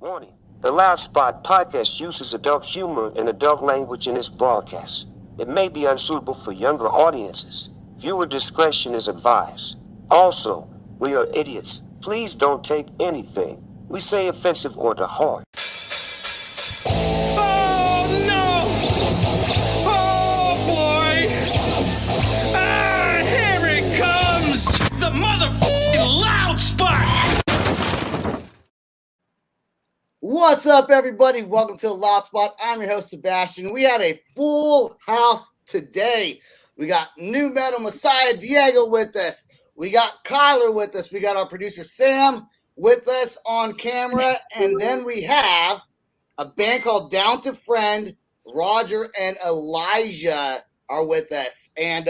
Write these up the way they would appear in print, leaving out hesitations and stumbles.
Warning. The Loud Spot podcast uses adult humor and adult language in its broadcast. It may be unsuitable for younger audiences. Viewer discretion is advised. Also, we are idiots. Please don't take anything we say offensive or to heart. Oh no! Oh boy! Ah, here it comes! The motherfucking Loud Spot! What's up, everybody? Welcome to the Loud Spot. I'm your host, Sebastian. We had a full house today. We got New Metal Messiah Diego with us. We got Kyler with us. We got our producer Sam with us on camera. And then we have a band called Down to Friend. Roger and Elijah are with us. And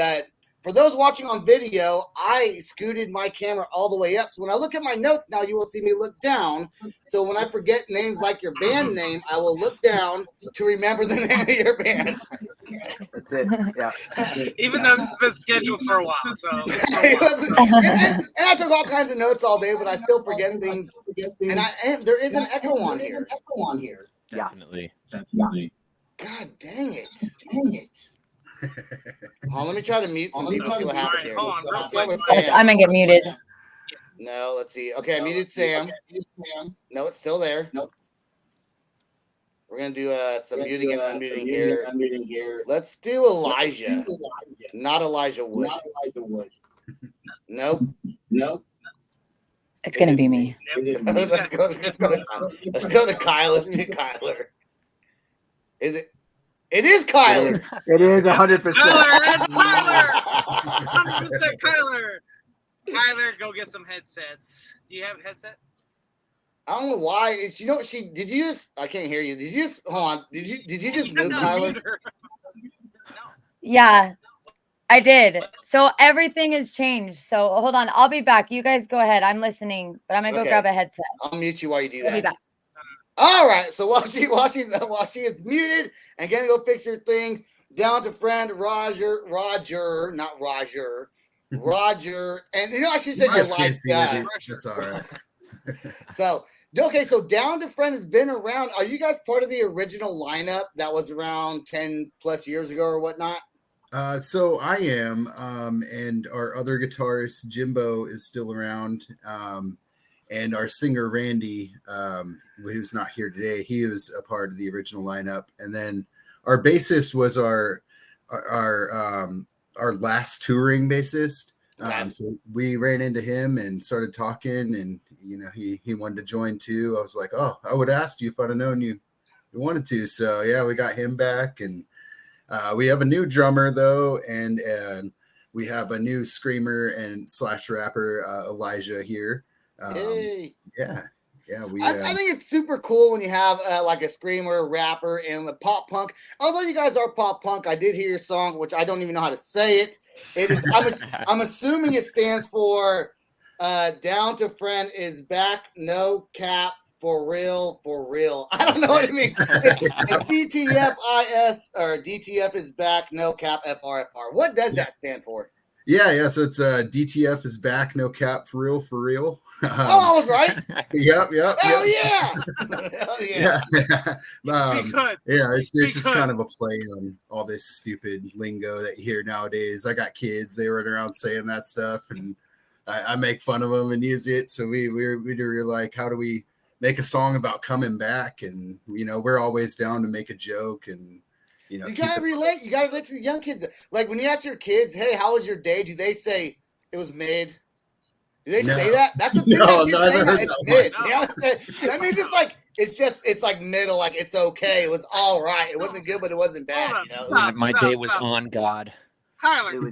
for those watching on video, I scooted my camera all the way up. So when I look at my notes now, you will see me look down. So when I forget names like your band name, I will look down to remember the name of your band. That's it. Yeah. Even though this has been scheduled for a while, so. and I took all kinds of notes all day, but I still forget things. And there is an echo on here. Definitely. God dang it. Let me try to mute some people, see what happens here. I'm gonna get muted. No, let's see. Okay, I muted Sam. No, it's still there. Nope. We're gonna do some muting and unmuting here. Let's do Elijah. Not Elijah Wood. Nope. It's gonna be me. Let's go to Kyle. Let's mute Kyler. Is it? It is Kyler. It is 100%. Kyler, it's Kyler. 100% Kyler. Kyler, go get some headsets. Do you have a headset? I don't know why. Did you just? I can't hear you. Did you just? Hold on. Did you just move Kyler? Yeah, I did. So everything has changed. So hold on. I'll be back. You guys go ahead. I'm listening, but I'm gonna go grab a headset. I'll mute you while you do I'll be that. back. All right. So while she is muted and gonna go fix her things, down to friend Roger, not Roger, and I should say Elijah. That's all right. So down to friend has been around. Are you guys part of the original lineup that was around 10 plus years ago or whatnot? So I am, and our other guitarist Jimbo is still around, and our singer Randy, who's not here today, he was a part of the original lineup, and then our bassist was our last touring bassist. So we ran into him and started talking, and he wanted to join too. I was like, oh, I would have asked you if I'd have known you wanted to. So yeah, we got him back, and we have a new drummer though, and we have a new screamer and / rapper Elijah here. Hey. Yeah. I think it's super cool when you have like a screamer, a rapper, and the pop punk. Although you guys are pop punk, I did hear your song, which I don't even know how to say it. It is. I'm assuming it stands for "Down to Friend is back, no cap, for real, for real." I don't know what it means. It's DTFIS or DTF is back, no cap, FRFR. What does that stand for? Yeah. So it's DTF is back, no cap, for real, for real. I was right. Yep. Hell yeah. Yeah. It's just good. kind of a play on all this stupid lingo that you hear nowadays. I got kids; they run around saying that stuff, and I make fun of them and use it. So we were like, how do we make a song about coming back? And we're always down to make a joke, and you gotta relate. You gotta relate to the young kids. Like when you ask your kids, "Hey, how was your day?" Do they say it was mid? Do they say that? That's the thing. It's mid. That means it's like middle. Like it's okay. It was all right. It wasn't good, but it wasn't bad. My day was on God. Kyler,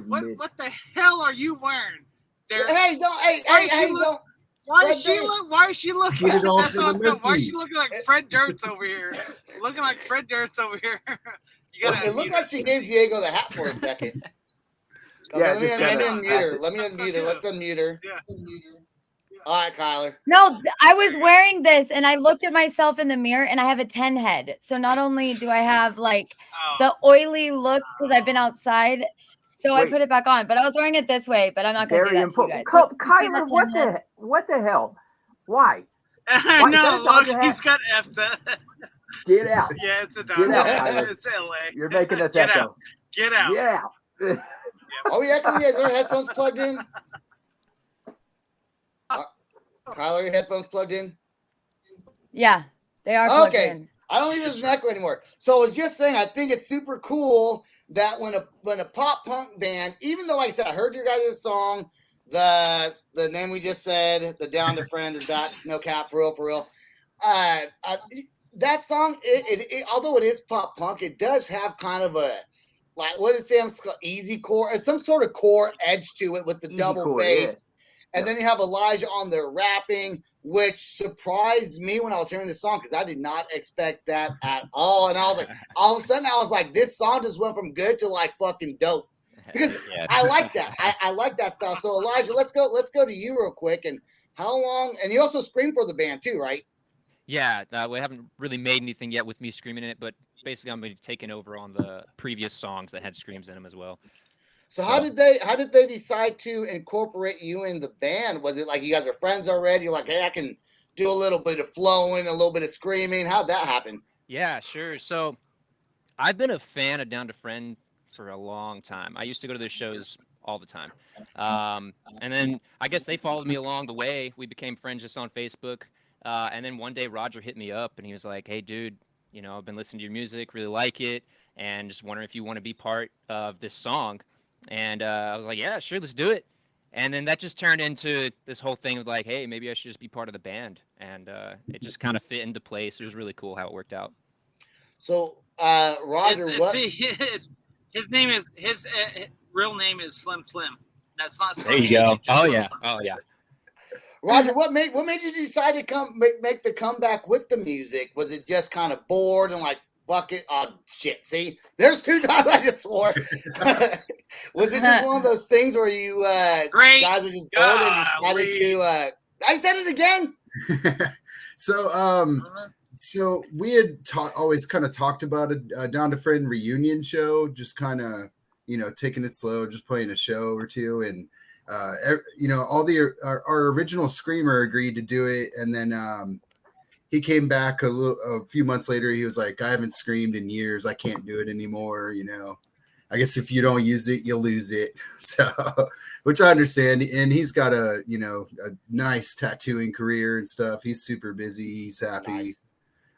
what the hell are you wearing? Hey, don't. Why is she looking? Get it all That's to what the why is she looking like Fred Durst over here? Looking like Fred Durst over here. It looked like she gave Diego the hat for a second. Okay, let me unmute her. Let's unmute her. Yeah. All right, Kyler. No, I was wearing this and I looked at myself in the mirror and I have a 10 head. So not only do I have like the oily look because I've been outside, so I put it back on. But I was wearing it this way, but I'm not going to do that to you guys. Kyler, what the hell? Why? I What? know. Is that a Dodger Look, he's hat? got EFTA. Get out. Yeah, it's a Get Dodger. out, Tyler. It's LA. You're making us Get echo. out. Get out. Get out. Oh yeah, can we get our headphones plugged in? Kyler, your headphones plugged in? Yeah, they are plugged Okay. in. I don't think there's an echo anymore. So I was just saying, I think it's super cool that when a pop punk band, even though, like I said, I heard your guys' song, the name we just said, the Down to Friend is back, no cap, for real. That song, although it is pop punk, it does have kind of a, like, what is it? Easy core, some sort of core edge to it with the double core, bass. yeah. And then you have Elijah on there rapping, which surprised me when I was hearing this song because I did not expect that at all. And I was like, all of a sudden, I was like, this song just went from good to like fucking dope. Because Yeah. I like that. I like that style. So Elijah, let's go to you real quick. And how long? And you also scream for the band too, right? Yeah, we haven't really made anything yet with me screaming in it, but basically I'm going to be taking over on the previous songs that had screams in them as well. So how did they decide to incorporate you in the band? Was it like you guys are friends already? You're like, hey, I can do a little bit of flowing, a little bit of screaming. How'd that happen? Yeah, sure. So I've been a fan of Down to Friend for a long time. I used to go to their shows all the time. And then I guess they followed me along the way. We became friends just on Facebook. And then one day Roger hit me up and he was like, hey, dude, you know, I've been listening to your music, really like it, and just wondering if you want to be part of this song. And I was like, yeah, sure, let's do it. And then that just turned into this whole thing of like, hey, maybe I should just be part of the band. And it just kind of fit into place. It was really cool how it worked out. So, Roger, his name is his real name is Slim Flim. That's not. There you go. Oh yeah. Oh yeah. Roger, what made you decide to make the comeback with the music? Was it just kind of bored and like, fuck it? Oh shit! See, there's 2 times I just swore. Was it just one of those things where you guys were just bored and decided to? I said it again. So we had always kind of talked about a Down to Friend reunion show, just kind of, you know, taking it slow, just playing a show or two. And, you know, our original screamer agreed to do it. And then he came back a few months later. He was like, I haven't screamed in years. I can't do it anymore. You know, I guess if you don't use it, you'll lose it. So, which I understand. And he's got a nice tattooing career and stuff. He's super busy. He's happy. Nice.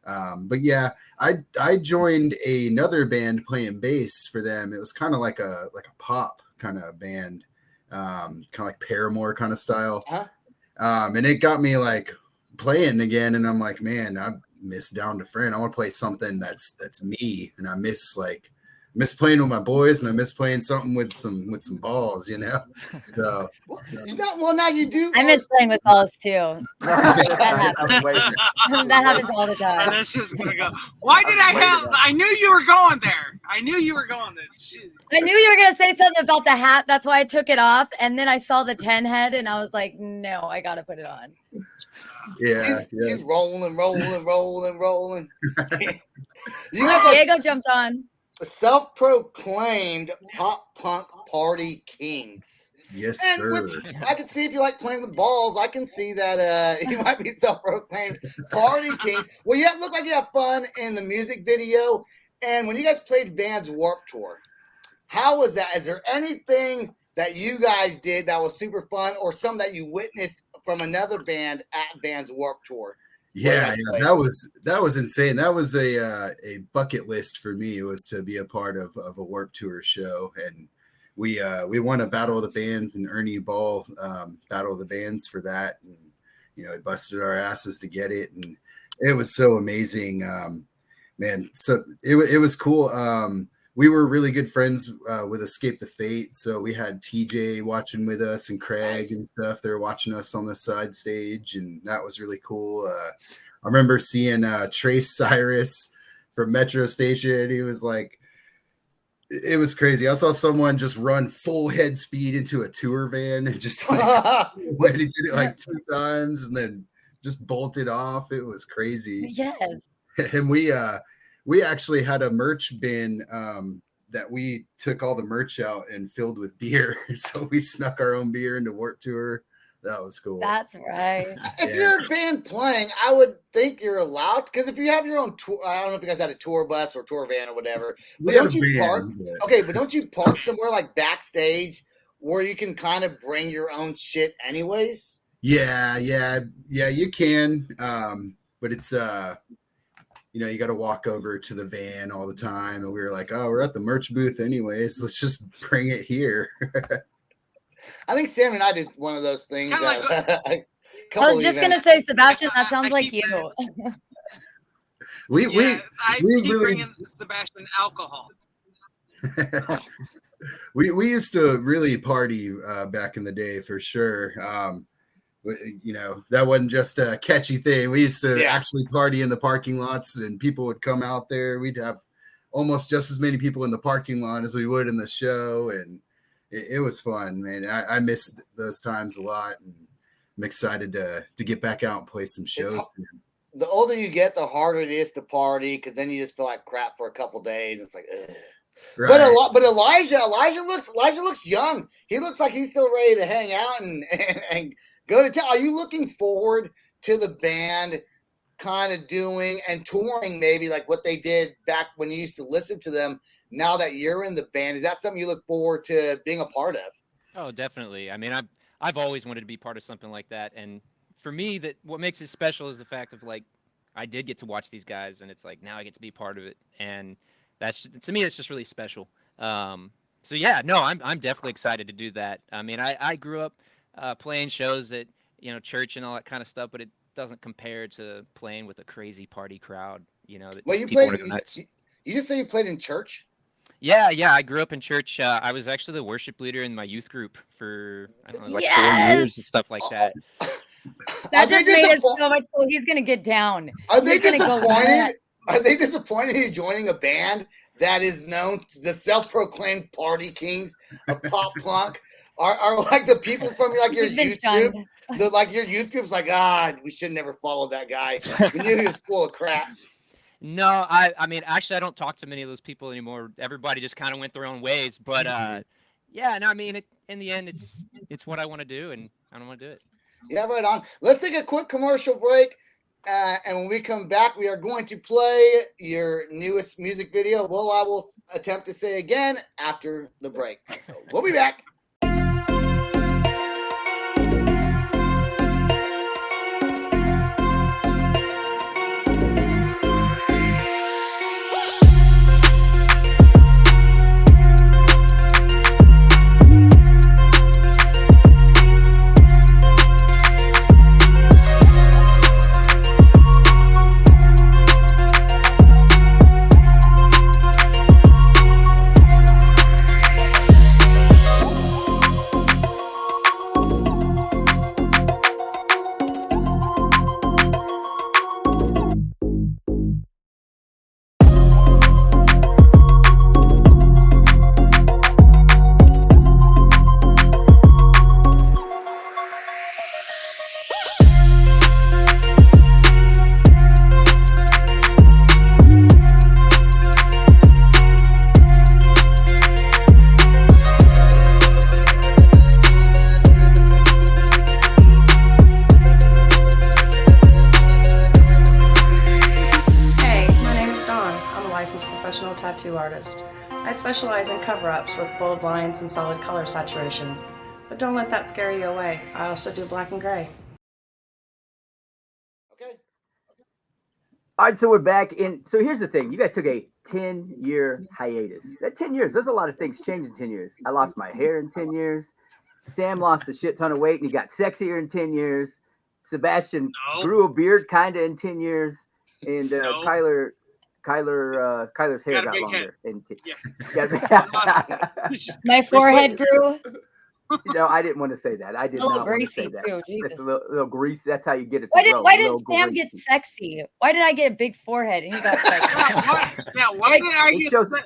But yeah, I joined another band playing bass for them. It was kind of like a pop kind of band, kind of like Paramore kind of style. Huh? And it got me like playing again. And I'm like, man, I miss Down to Friend. I want to play something that's me. And I miss playing with my boys, and I miss playing something with some balls, you know. So now you do. I miss playing with balls too. That happens all the And time. then she was gonna go. Why did I have? I knew you were going there. I knew you were going there. Jeez. I knew you were gonna say something about the hat. That's why I took it off. And then I saw the 10 head, and I was like, no, I gotta put it on. yeah, She's rolling. You guys Diego jumped on. self-proclaimed pop punk party kings. Yes, And sir. I can see if you like playing with balls, I can see that you might be self-proclaimed party kings. Well, you look like you have fun in the music video. And when you guys played Vans Warped Tour, how was that? Is there anything that you guys did that was super fun, or some that you witnessed from another band at Vans Warped Tour? Yeah, that was insane. That was a bucket list for me. It was to be a part of a Warped Tour show, and we won a Battle of the Bands, and Ernie Ball Battle of the Bands for that, and we busted our asses to get it, and it was so amazing, man. So it was cool. We were really good friends with Escape the Fate, so we had TJ watching with us and Craig and stuff. They were watching us on the side stage, and that was really cool. I remember seeing Trace Cyrus from Metro Station, and he was like, it was crazy. I saw someone just run full head speed into a tour van and just like when he did it like 2 times and then just bolted off. It was crazy. Yes. And we actually had a merch bin that we took all the merch out and filled with beer. So we snuck our own beer into Warped Tour That was cool. That's right. If you're a band playing, I would think you're allowed, because if you have your own tour, I don't know if you guys had a tour bus or tour van or whatever, but don't you park? Okay, but don't you park somewhere like backstage where you can kind of bring your own shit anyways? Yeah, you can. But it's you got to walk over to the van all the time, and we were like, oh, we're at the merch booth anyways. Let's just bring it here. I think Sam and I did one of those things. I was just gonna say, Sebastian, that sounds like you. I keep bringing Sebastian alcohol. we used to really party back in the day for sure. That wasn't just a catchy thing. We used to actually party in the parking lots, and people would come out there. We'd have almost just as many people in the parking lot as we would in the show, and it was fun, man. I missed those times a lot, and I'm excited to get back out and play some shows. The older you get, the harder it is to party, because then you just feel like crap for a couple days. It's like, ugh. Right. But Elijah looks young. He looks like he's still ready to hang out and go to town. Are you looking forward to the band kind of doing and touring maybe like what they did back when you used to listen to them? Now that you're in the band, is that something you look forward to being a part of? Oh, definitely. I mean, I've always wanted to be part of something like that, and for me, that what makes it special is the fact of like I did get to watch these guys, and it's like now I get to be part of it, and that's, to me, it's just really special. So yeah, no, I'm definitely excited to do that. I mean, I grew up playing shows at church and all that kind of stuff, but it doesn't compare to playing with a crazy party crowd. Well, you played. You just say you played in church? Yeah. I grew up in church. I was actually the worship leader in my youth group for I don't know, like 4 years and stuff like that. That just made it so much cool. He's gonna get down. Are they disappointed? Are they disappointed in joining a band that is known to the self-proclaimed party kings of pop punk? Are like the people from your youth group? Your youth group's like, we should never follow that guy. We knew he was full of crap. No, I mean, actually, I don't talk to many of those people anymore. Everybody just kind of went their own ways. But yeah, no, I mean, in the end, it's what I want to do, and I don't want to do it. Yeah, right on. Let's take a quick commercial break. And when we come back, we are going to play your newest music video. Well, I will attempt to say again after the break. So we'll be back. Tattoo artist. I specialize in cover-ups with bold lines and solid color saturation. But don't let that scare you away. I also do black and gray. Okay. All right, so we're back in. So here's the thing. You guys took a 10-year hiatus. That 10 years, there's a lot of things changed in 10 years. I lost my hair in 10 years. Sam lost a shit ton of weight and he got sexier in 10 years. Sebastian grew a beard kind of in 10 years. And Kyler's hair got longer. My forehead grew. No, I didn't want to say that. I did not want to say that. Too, Jesus. It's a little greasy. That's how you get it. Why did Sam get sexy? Why did I get a big forehead and he got sexy? Why did I get sexy?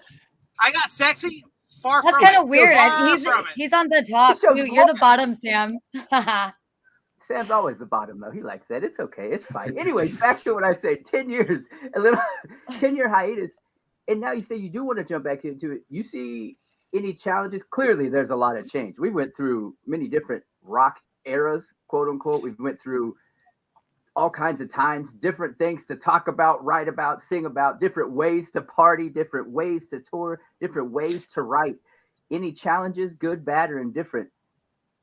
I got sexy? That's kind of weird. He's on the top. You're the bottom, Sam. Sam's always the bottom, though. He likes that. It's okay. It's fine. Anyway, back to what I say. 10 years, a little 10-year hiatus. And now you say you do want to jump back into it. You see any challenges? Clearly, there's a lot of change. We went through many different rock eras, quote unquote. We've went through all kinds of times, different things to talk about, write about, sing about, different ways to party, different ways to tour, different ways to write. Any challenges, good, bad, or indifferent,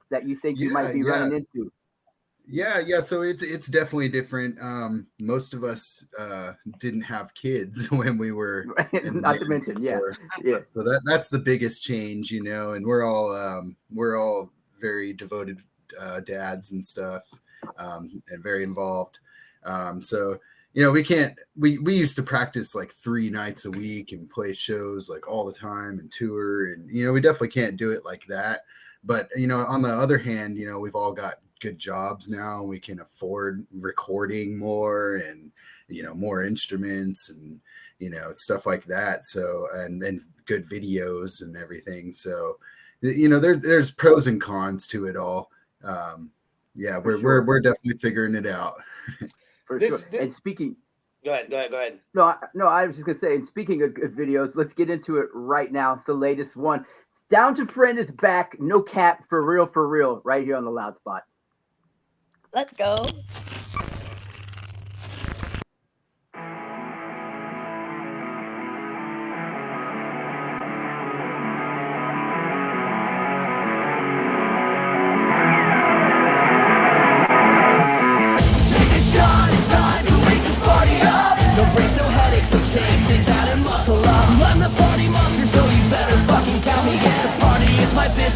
that you think you might be running into? Yeah. So it's definitely different. Most of us didn't have kids when we were not to mention, yeah. So that's the biggest change, you know, and we're all very devoted dads and stuff, and very involved. So you know, we used to practice like 3 nights a week and play shows like all the time and tour, and you know, we definitely can't do it like that. But you know, on the other hand, you know, we've all got good jobs now. We can afford recording more and, you know, more instruments and, you know, stuff like that. So, and then good videos and everything. So, you know, there's pros and cons to it all. Yeah, we're definitely figuring it out. For sure. And speaking, go ahead. No, I was just gonna say, and speaking of good videos, let's get into it right now. It's the latest one. Down to Friend is back. No cap, for real, right here on the Loud Spot. Let's go.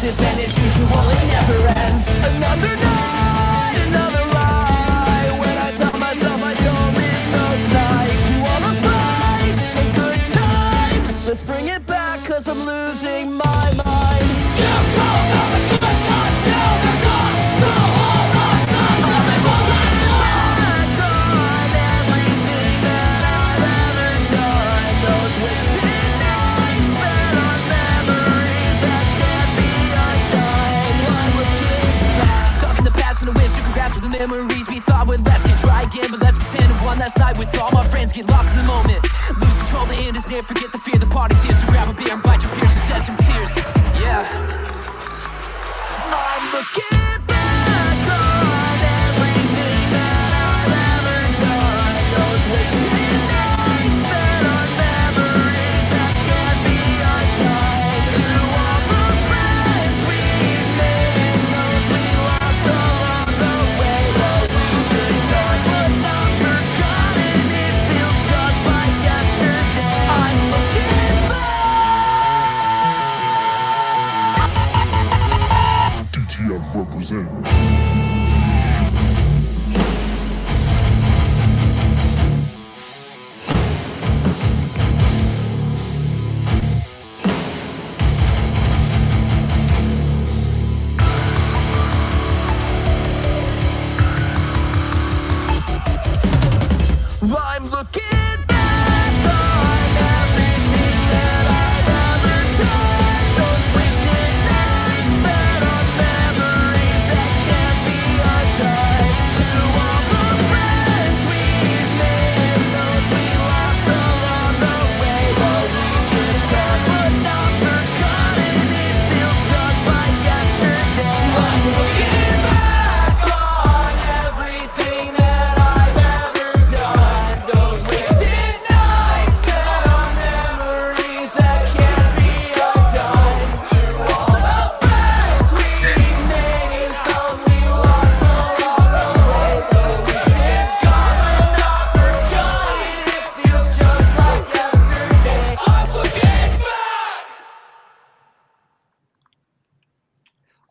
And as usual, it never ends. Another night, another lie. When I tell myself I don't miss those nights, to all the fights and good times, let's bring it back, cause I'm losing my mind. You call all the good times, now they're gone. So all my time, back on everything that I've ever done. Those wasted nights spent on memories that can't be stuck in the past and I wish you could grasp with the memories we thought would last. Can't try again, but let's pretend it one last night with all my friends. Get lost in the moment, lose control, the end is near. Forget the fear, the party's here. So grab a beer, invite your peers and shed some tears. Yeah, I'm looking back on everything that I've ever done. Those wasted nights spent on memories that can't be undone. To all the friends we made, those we lost along the way. Well, we've been gone, but not forgotten. It feels just like yesterday. I'm looking back. DTF represent. I'm looking back on everything that I've ever done. Those wasted nights spent on memories that can't be undone. To all the friends we've made, those we lost along the way. Well, we've been gone, but not forgotten. It feels just like yesterday. I'm looking back on everything that I've ever done. Those wasted nights spent on memories that can't be undone. To all the friends we made and those we lost along the way. Though we've been gone but not forgotten, it feels just like yesterday. I'm looking back.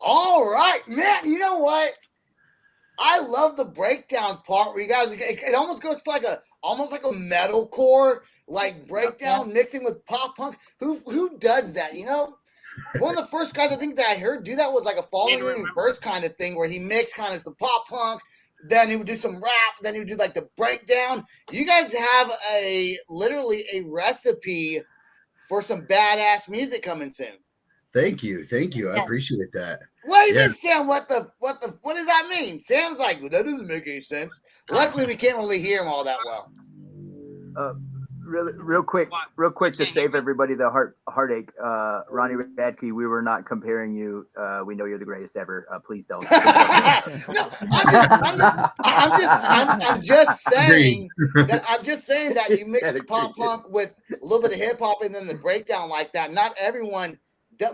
All right, man. You know what? I love the breakdown part where you guys, it almost goes to almost like a metalcore like breakdown mixing with pop punk. Who does that? You know, one of the first guys I think that I heard do that was like a following in reverse kind of thing where he mixed kind of some pop punk, then he would do some rap, then he would do like the breakdown. You guys have literally a recipe for some badass music coming soon. Thank you. I appreciate that. What do you mean, Sam? What does that mean? Sam's like, well, that doesn't make any sense. Luckily, we can't really hear him all that well. real quick to save everybody the heartache. Ronnie Radke, we were not comparing you. We know you're the greatest ever. Please don't. No, I'm just saying that you mix pop punk with a little bit of hip hop and then the breakdown like that. Not everyone.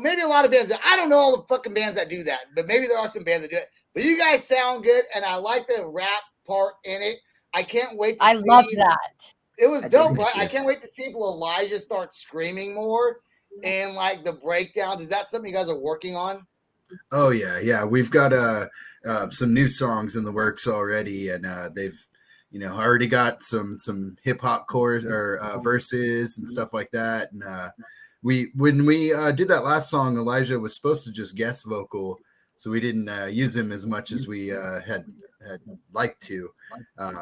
Maybe a lot of bands. I don't know all the fucking bands that do that, but maybe there are some bands that do it. But you guys sound good, and I like the rap part in it. I can't wait to see. love that. It was dope, right? I can't wait to see if Elijah starts screaming more and like the breakdown. Is that something you guys are working on? Oh yeah. We've got some new songs in the works already, and they've already got some hip hop chorus or verses and stuff like that. And when we did that last song, Elijah was supposed to just guest vocal, so we didn't use him as much as we had liked to.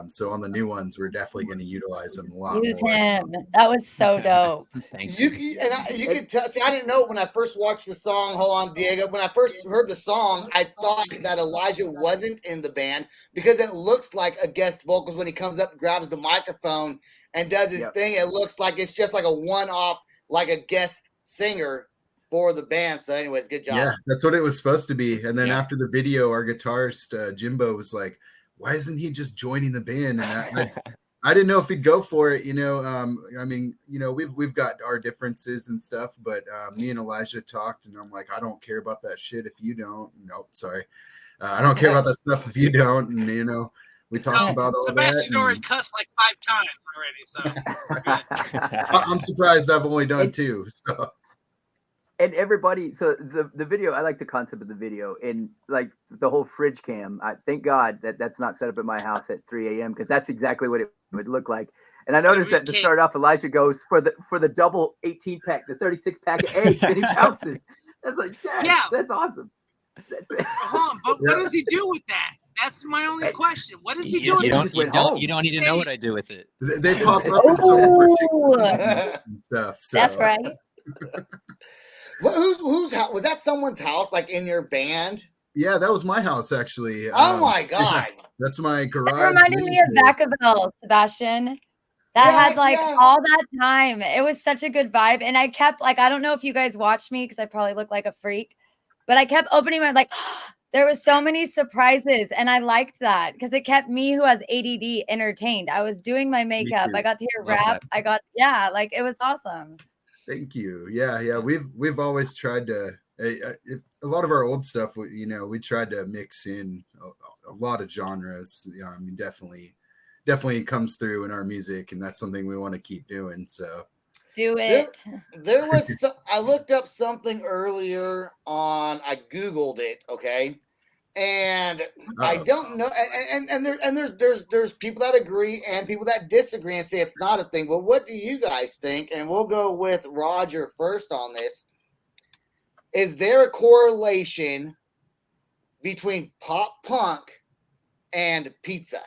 So on the new ones, we're definitely going to utilize him a lot. Use him. That was so dope. Thank You could tell. See, I didn't know when I first watched the song. Hold on, Diego. When I first heard the song, I thought that Elijah wasn't in the band because it looks like a guest vocals when he comes up, grabs the microphone, and does his thing. It looks like it's just like a one-off, like a guest singer for the band. So, anyways, good job. Yeah, that's what it was supposed to be. And then after the video, our guitarist Jimbo was like, "Why isn't he just joining the band?" And I didn't know if he'd go for it. I mean, we've got our differences and stuff, but me and Elijah talked, and I'm like, I don't care about that shit if you don't. Nope, sorry, I don't care about that stuff if you don't. And we talked about all Sebastian that. already cussed like 5 times already, so I'm surprised I've only done 2. So. And everybody, so the video, I like the concept of the video and like the whole fridge cam. I thank God that's not set up at my house at 3 a.m. because that's exactly what it would look like. And I noticed that to start off, Elijah goes for the double 18-pack, the 36-pack of eggs that he bounces. That's like, that's awesome. That's it. Hold on, but what does he do with that? That's my only question. What does he do with it? You don't need to know what I do with it. They pop up in some particular and stuff. So. That's right. Whose house was that? Someone's house, like in your band? Yeah, that was my house actually. Oh my god, that's my garage. It reminded me of Vacaville, Sebastian. That had like all that time. It was such a good vibe, and I kept like, I don't know if you guys watched me because I probably look like a freak, but I kept opening my there was so many surprises, and I liked that because it kept me who has ADD entertained. I was doing my makeup. I got to hear rap. It was awesome. Thank you. Yeah. We've always tried to. A lot of our old stuff, we tried to mix in a lot of genres. I mean, definitely comes through in our music, and that's something we want to keep doing. So do it. There was. I looked up something earlier on. I Googled it. Okay. And I don't know, and there's people that agree and people that disagree and say it's not a thing. But what do you guys think? And we'll go with Roger first on this. Is there a correlation between pop punk and pizza?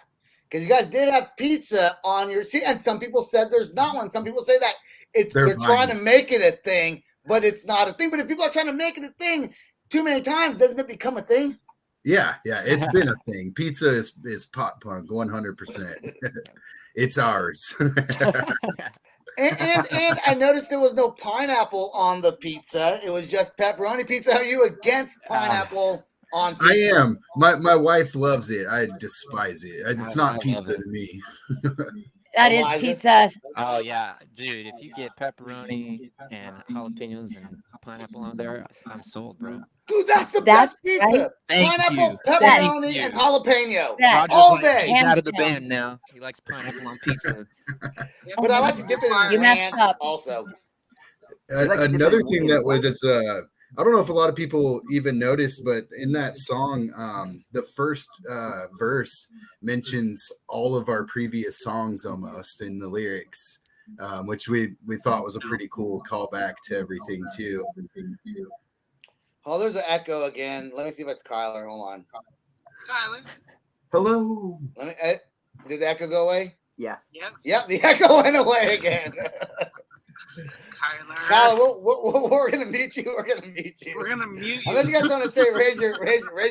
Because you guys did have pizza on your seat, and some people said there's not one. Some people say that they're trying to make it a thing, but it's not a thing. But if people are trying to make it a thing too many times, doesn't it become a thing? Yeah, it's been a thing. Pizza is pop punk 100%. It's ours. and I noticed there was no pineapple on the pizza. It was just pepperoni pizza. Are you against pineapple on pizza? I am. My wife loves it. I despise it. It's not pizza to me. That is pizza. Oh yeah, dude! If you get pepperoni and jalapenos and pineapple on there, I'm sold, bro. Dude, that's the best pizza. Right? Pineapple, pepperoni, and jalapeno all day. He's out of the band now. He likes pineapple on pizza. But I like to dip it in ranch also. Another thing that was I don't know if a lot of people even noticed, but in that song, the first verse mentions all of our previous songs almost in the lyrics, which we thought was a pretty cool callback to everything too. Oh, there's an echo again. Let me see if it's Kyler. Hold on. Kyler. Hello. Did the echo go away? Yeah. Yep, the echo went away again. Kyler, we're gonna mute you. We're gonna mute you. We're gonna mute you. Unless you guys want to say, raise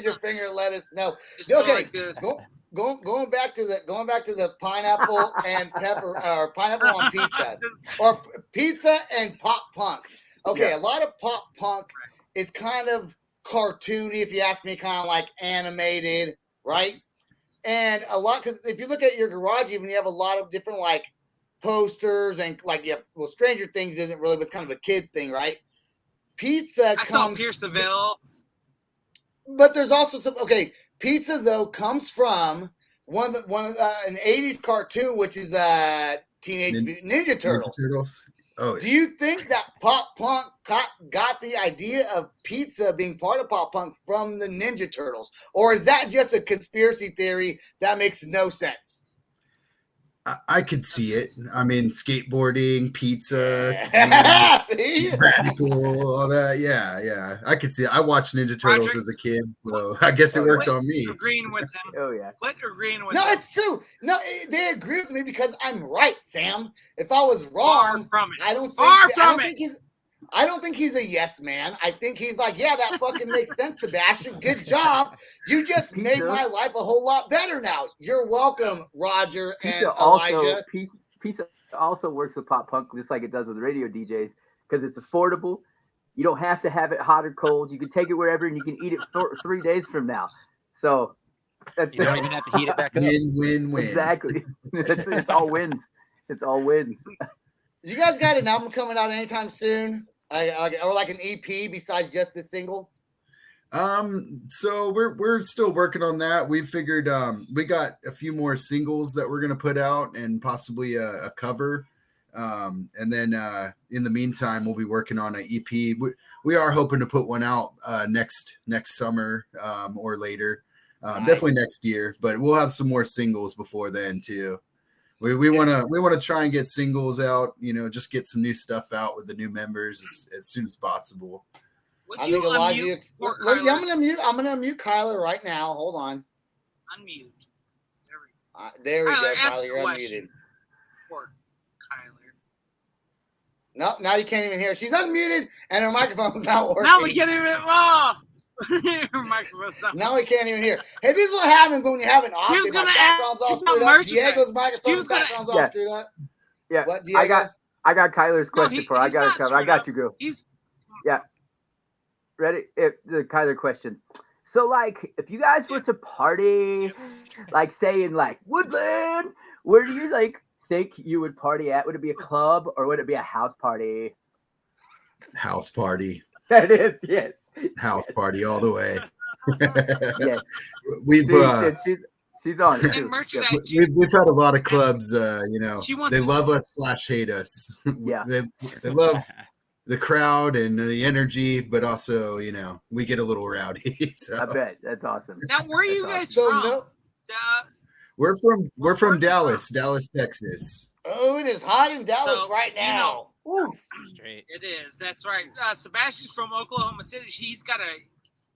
your finger, let us know. Just okay. like going back to the pineapple and pepper or pineapple on pizza or pizza and pop punk. Okay, Yeah. a lot of pop punk is kind of cartoony, if you ask me, kind of like animated, right? And a lot, because if you look at your garage, even you have a lot of different like posters and like Stranger Things isn't really, but it's kind of a kid thing, right? Pizza I saw comes, Pierceville. but there's also some. Okay, pizza though comes from one of an '80s cartoon, which is Teenage Mutant Ninja Turtles. Oh, Do you think that pop punk got the idea of pizza being part of pop punk from the Ninja Turtles, or is that just a conspiracy theory that makes no sense? I could see it. I mean, skateboarding, pizza, See? radical, all that. Yeah. I could see it. I watched Ninja Turtles Roger, as a kid, so I guess it worked on me. Agreeing with him. Oh yeah. What agreeing with No, him? it's true. No, they agree with me because I'm right, Sam. If I was Far wrong, from it. I don't think Far from it. I don't think he's a yes man. I think he's like, yeah, that fucking makes sense, Sebastian. Good job. You just made my life a whole lot better now. You're welcome, Roger and Elijah. Pizza also works with pop punk just like it does with radio DJs because it's affordable. You don't have to have it hot or cold. You can take it wherever and you can eat it for 3 days from now. So that's You don't even have to heat it back up. Win. Exactly. It's all wins. It's all wins. You guys got an album coming out anytime soon? Or like an EP besides just this single? So we're still working on that. We figured we got a few more singles that we're gonna put out and possibly a cover. And then in the meantime, we'll be working on an EP. We are hoping to put one out next summer or later, definitely next year. But we'll have some more singles before then too. We want to try and get singles out. Just get some new stuff out with the new members as soon as possible. I think Elijah. I'm gonna unmute Kyler right now. Hold on. Unmute. There we go, Kyler, ask Kyler. a You're question unmuted. for Kyler. No, now you can't even hear. She's unmuted and her microphone's not working. Now we can't even. Oh! Her microphone's not. Now we can't even hear. Hey, this is what happens when you have an option. gonna My background's all ask screwed about up. Diego's microphone's gonna- background's all screwed up. Yeah. What, Diego? I got Kyler's question he- for her. I he's got not it covered. I screwed got up. you, girl. He's Ready? The Kyler question. So, like, if you guys were to party, like, say in like Woodland, where do you like think you would party at? Would it be a club or would it be a house party? House party. That is, yes. House party all the way. Yes. We've she's on it and too. merchandise. Yep. we've had a lot of clubs. She wants they to- love us / hate us. Yeah. they love the crowd and the energy, but also we get a little rowdy. So. I bet that's awesome. Now, where are you That's guys So from? no. We're from Dallas, Texas. Oh, it is hot in Dallas So, right now. Woo. Straight. It is. That's right. Sebastian's from Oklahoma City. He's got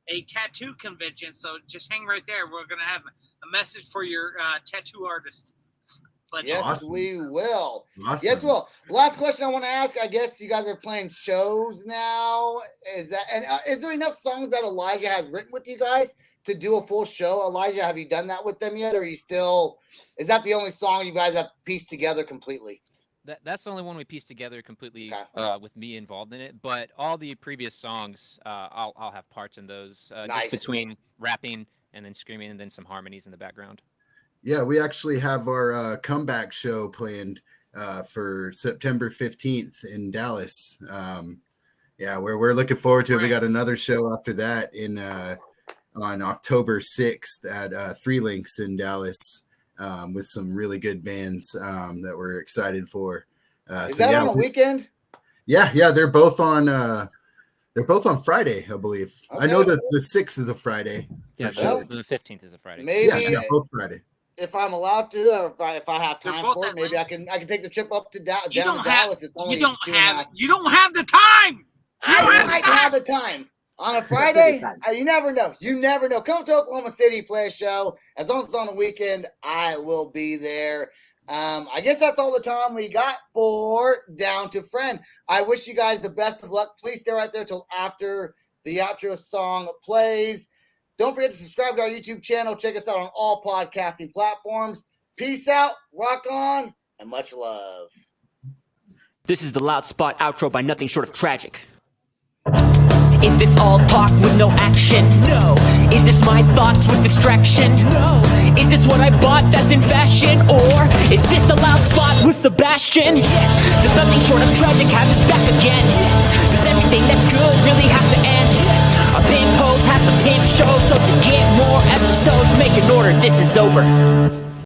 a tattoo convention, so just hang right there. We're gonna have a message for your tattoo artist. But Yes, Awesome. we will. Awesome. Yes, we will. Last question I want to ask. I guess you guys are playing shows now. Is there enough songs that Elijah has written with you guys to do a full show? Elijah, have you done that with them yet? Or are you still? Is that the only song you guys have pieced together completely? That's the only one we pieced together completely Okay. with me involved in it. But all the previous songs, I'll have parts in those, Nice. just between rapping and then screaming and then some harmonies in the background. Yeah, we actually have our comeback show planned for September 15th in Dallas. We're looking forward to it. We got another show after that on October 6th at Three Links in Dallas with some really good bands that we're excited for. Is that on a weekend? Yeah, they're both on Friday, I believe. Okay. I know that the 6th is a Friday. Yeah, sure. the 15th is a Friday. Maybe Yeah, both Friday. if I'm allowed to, or if I have They're time both for it, at maybe I can take the trip up to down You to don't Dallas. It's only you don't 2.5 have you don't have the time. I might have the time on a Friday. You never know. You never know. Come to Oklahoma City, play a show. As long as it's on the weekend, I will be there. I guess that's all the time we got for Down to Friend. I wish you guys the best of luck. Please stay right there till after the outro song plays. Don't forget to subscribe to our YouTube channel. Check us out on all podcasting platforms. Peace out, rock on, and much love. This is the Loud Spot outro by nothing short of tragic. Is this all talk with no action? No. Is this my thoughts with distraction? No. Is this what I bought that's in fashion? Or is this the Loud Spot with Sebastian? Yes. Does nothing short of tragic have us back again? Yes. Does everything that's good really have to end? Yes. Our pimp host has to pimp show, so to get more episodes, make an order, this is over.